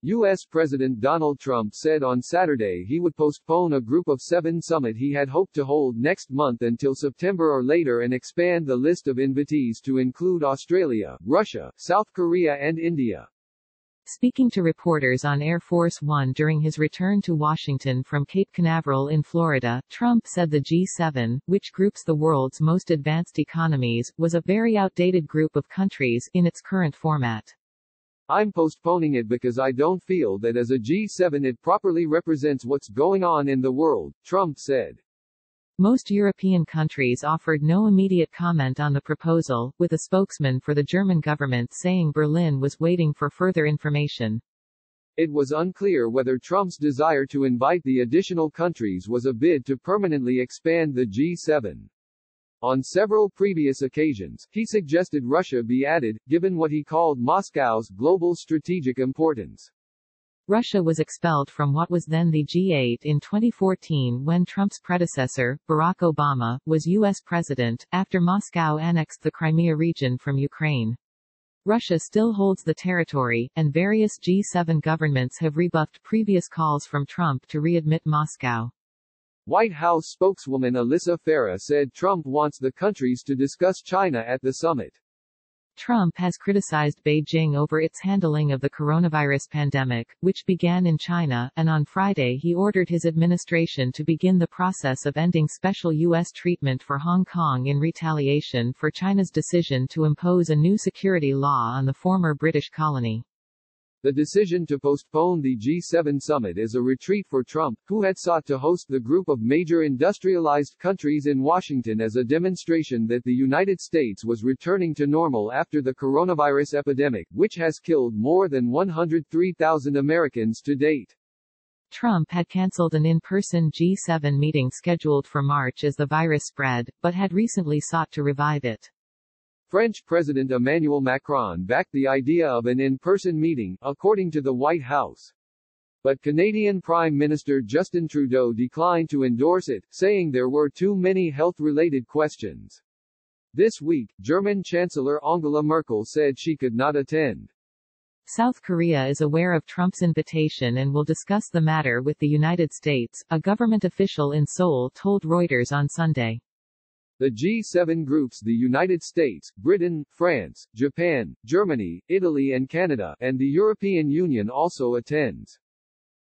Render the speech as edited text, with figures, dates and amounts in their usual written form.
U.S. President Donald Trump said on Saturday he would postpone a Group of Seven summit he had hoped to hold next month until September or later and expand the list of invitees to include Australia, Russia, South Korea and India. Speaking to reporters on Air Force One during his return to Washington from Cape Canaveral in Florida, Trump said the G7, which groups the world's most advanced economies, was a very outdated group of countries in its current format. I'm postponing it because I don't feel that as a G7 it properly represents what's going on in the world, Trump said. Most European countries offered no immediate comment on the proposal, with a spokesman for the German government saying Berlin was waiting for further information. It was unclear whether Trump's desire to invite the additional countries was a bid to permanently expand the G7. On several previous occasions, he suggested Russia be added, given what he called Moscow's global strategic importance. Russia was expelled from what was then the G8 in 2014 when Trump's predecessor, Barack Obama, was U.S. president, after Moscow annexed the Crimea region from Ukraine. Russia still holds the territory, and various G7 governments have rebuffed previous calls from Trump to readmit Moscow. White House spokeswoman Alyssa Farah said Trump wants the countries to discuss China at the summit. Trump has criticized Beijing over its handling of the coronavirus pandemic, which began in China, and on Friday he ordered his administration to begin the process of ending special U.S. treatment for Hong Kong in retaliation for China's decision to impose a new security law on the former British colony. The decision to postpone the G7 summit is a retreat for Trump, who had sought to host the group of major industrialized countries in Washington as a demonstration that the United States was returning to normal after the coronavirus epidemic, which has killed more than 103,000 Americans to date. Trump had canceled an in-person G7 meeting scheduled for March as the virus spread, but had recently sought to revive it. French President Emmanuel Macron backed the idea of an in-person meeting, according to the White House. But Canadian Prime Minister Justin Trudeau declined to endorse it, saying there were too many health-related questions. This week, German Chancellor Angela Merkel said she could not attend. South Korea is aware of Trump's invitation and will discuss the matter with the United States, a government official in Seoul told Reuters on Sunday. The G7 groups the United States, Britain, France, Japan, Germany, Italy and Canada, and the European Union also attends.